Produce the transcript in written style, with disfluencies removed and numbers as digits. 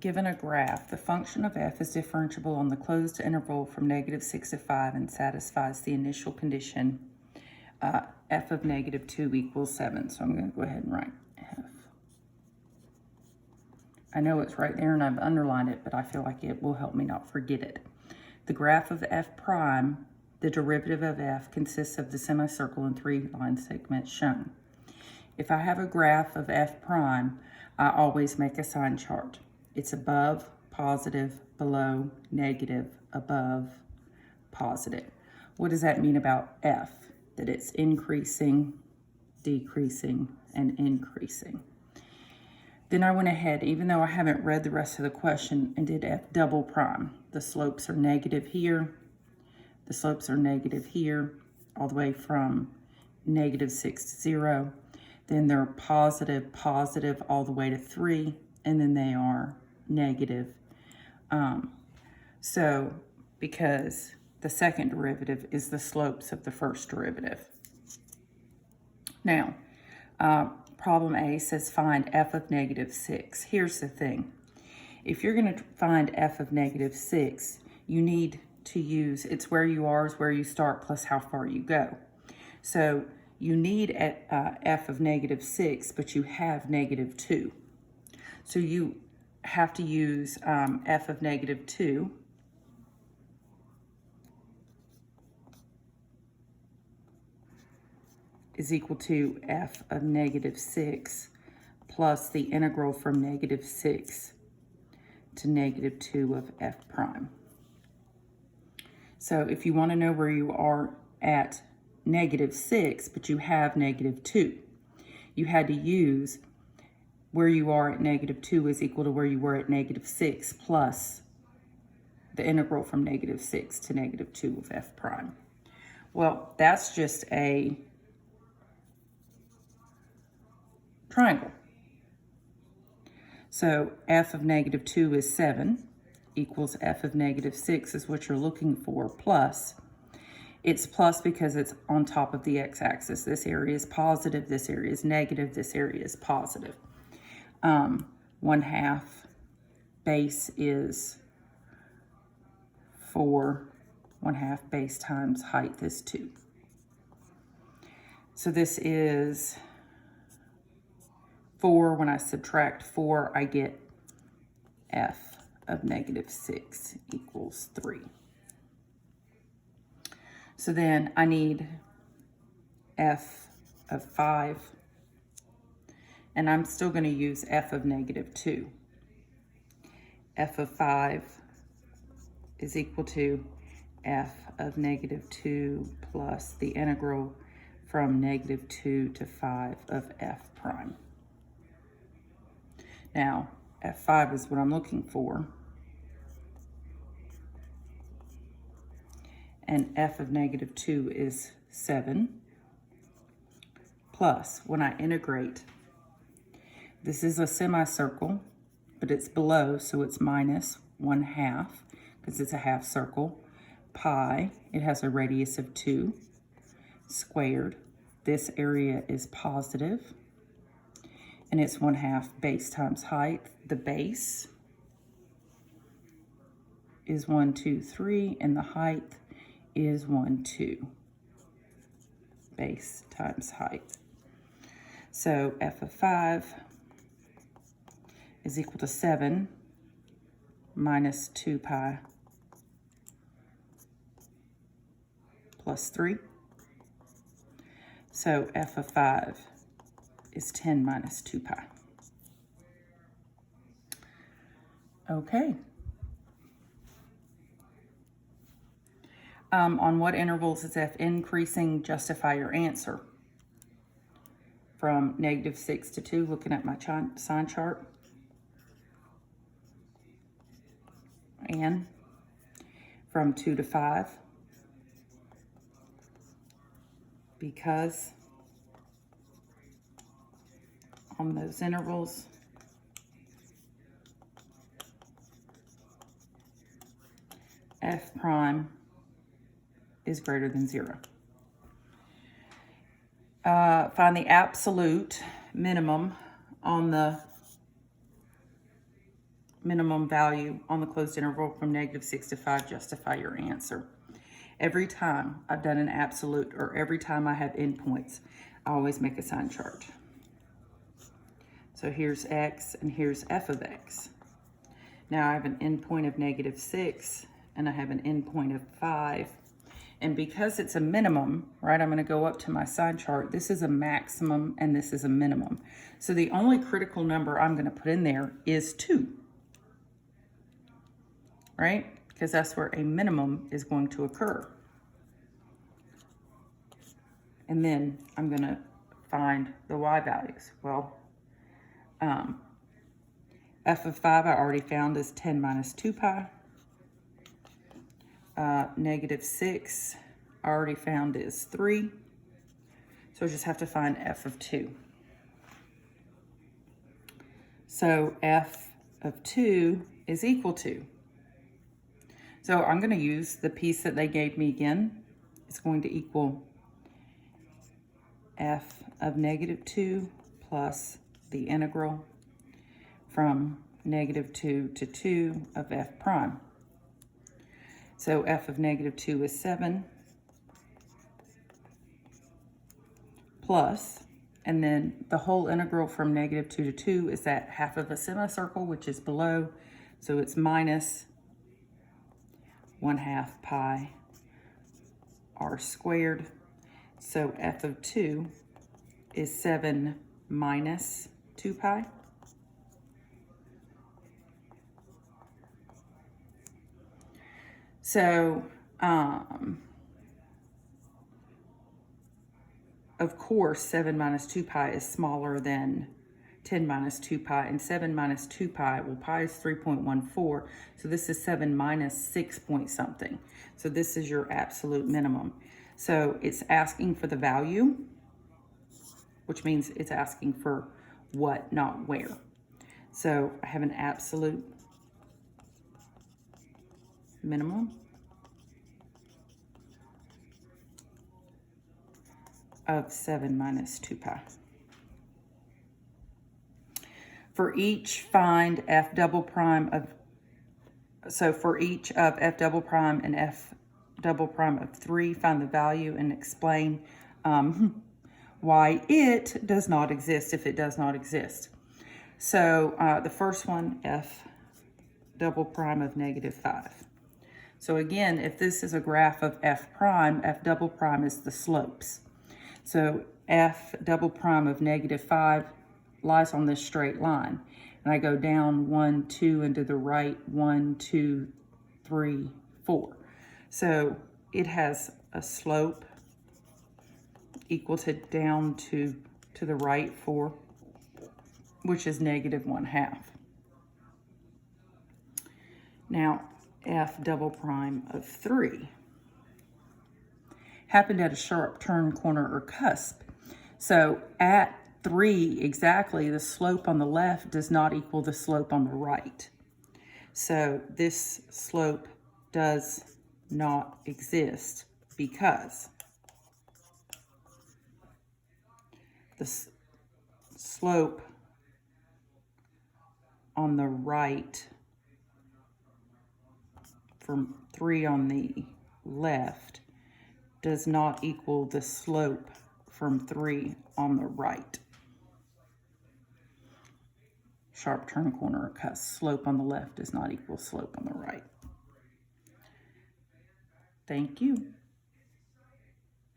Given a graph, the function of f is differentiable on the closed interval from -6 to 5 and satisfies the initial condition f of -2 equals 7. So I'm going to go ahead and write f. I know it's right there and I've underlined it, but I feel like it will help me not forget it. The graph of f prime, the derivative of f, consists of the semicircle and 3 line segments shown. If I have a graph of f prime, I always make a sign chart. It's above, positive, below, negative, above, positive. What does that mean about f? That it's increasing, decreasing, and increasing. Then I went ahead, even though I haven't read the rest of the question, and did f double prime. The slopes are negative here. The slopes are negative here, all the way from -6 to 0. Then they're positive, positive, all the way to 3, and then they are negative. So because the second derivative is the slopes of the first derivative. Now, problem A says find f of -6. Here's the thing. If you're going to find f of -6, you need to use, it's where you are is where you start plus how far you go. So you need f of -6, but you have -2. So you have to use f of -2 is equal to f of -6 plus the integral from -6 to -2 of f prime. So if you want to know where you are at -6, but you have -2, you had to use where you are at -2 is equal to where you were at -6 plus the integral from -6 to -2 of f prime. Well, that's just a triangle. So f of -2 is 7 equals f of -6 is what you're looking for, plus. It's plus because it's on top of the x-axis. This area is positive, this area is negative, this area is positive. 1/2 base is 4. 1/2 base times height is 2. So this is 4. When I subtract 4, I get f of -6 equals 3. So then I need f of 5. And I'm still going to use f of -2. F of 5 is equal to f of -2 plus the integral from -2 to 5 of f prime. Now, f5 is what I'm looking for. And f of -2 is 7. Plus, when I integrate, this is a semicircle, but it's below, so it's -1/2, because it's a half circle. Pi, it has a radius of 2, squared. This area is positive, and it's 1/2 base times height. The base is 1, 2, 3, and the height is 1, 2. Base times height. So f of 5 is equal to 7 minus 2 pi plus 3. So f of 5 is 10 minus 2 pi. Okay. On what intervals is f increasing? Justify your answer. From -6 to 2, looking at my sign chart. And from 2 to 5. Because on those intervals, f prime is greater than 0. Find the absolute minimum on the minimum value on the closed interval from -6 to 5, justify your answer. Every time I've done an absolute or every time I have endpoints, I always make a sign chart. So here's x and here's f of x. Now I have an endpoint of -6 and I have an endpoint of 5. And because it's a minimum, right, I'm going to go up to my sign chart. This is a maximum and this is a minimum. So the only critical number I'm going to put in there is 2, right? Because that's where a minimum is going to occur. And then I'm going to find the y values. Well, f of 5 I already found is 10 minus 2 pi. -6 I already found is 3. So I just have to find f of 2. So f of 2 is equal to. So I'm going to use the piece that they gave me again. It's going to equal f of -2 plus the integral from -2 to 2 of f prime. So f of -2 is 7 plus, and then the whole integral from -2 to 2 is that half of a semicircle, which is below. So it's minus 1/2 pi r squared. So f of 2 is 7 minus 2 pi. So, of course, 7 minus 2 pi is smaller than 10 minus 2 pi, and 7 minus 2 pi, well, pi is 3.14, so this is 7 minus 6 point something. So this is your absolute minimum. So it's asking for the value, which means it's asking for what, not where. So I have an absolute minimum of 7 minus 2 pi. For each, find f double prime of, so for each of f double prime and f double prime of 3, find the value and explain why it does not exist if it does not exist. So the first one, f double prime of -5. So again, if this is a graph of f prime, f double prime is the slopes. So f double prime of -5 lies on this straight line. And I go down 1, 2, and to the right, 1, 2, 3, 4. So it has a slope equal to down to the right 4, which is -1/2. Now, f double prime of 3 happened at a sharp turn, corner, or cusp. So at 3 exactly, the slope on the left does not equal the slope on the right. So this slope does not exist because the slope on the right from 3 on the left does not equal the slope from 3 on the right. Sharp turn, corner, or cusp. Slope on the left does not equal slope on the right. Thank you.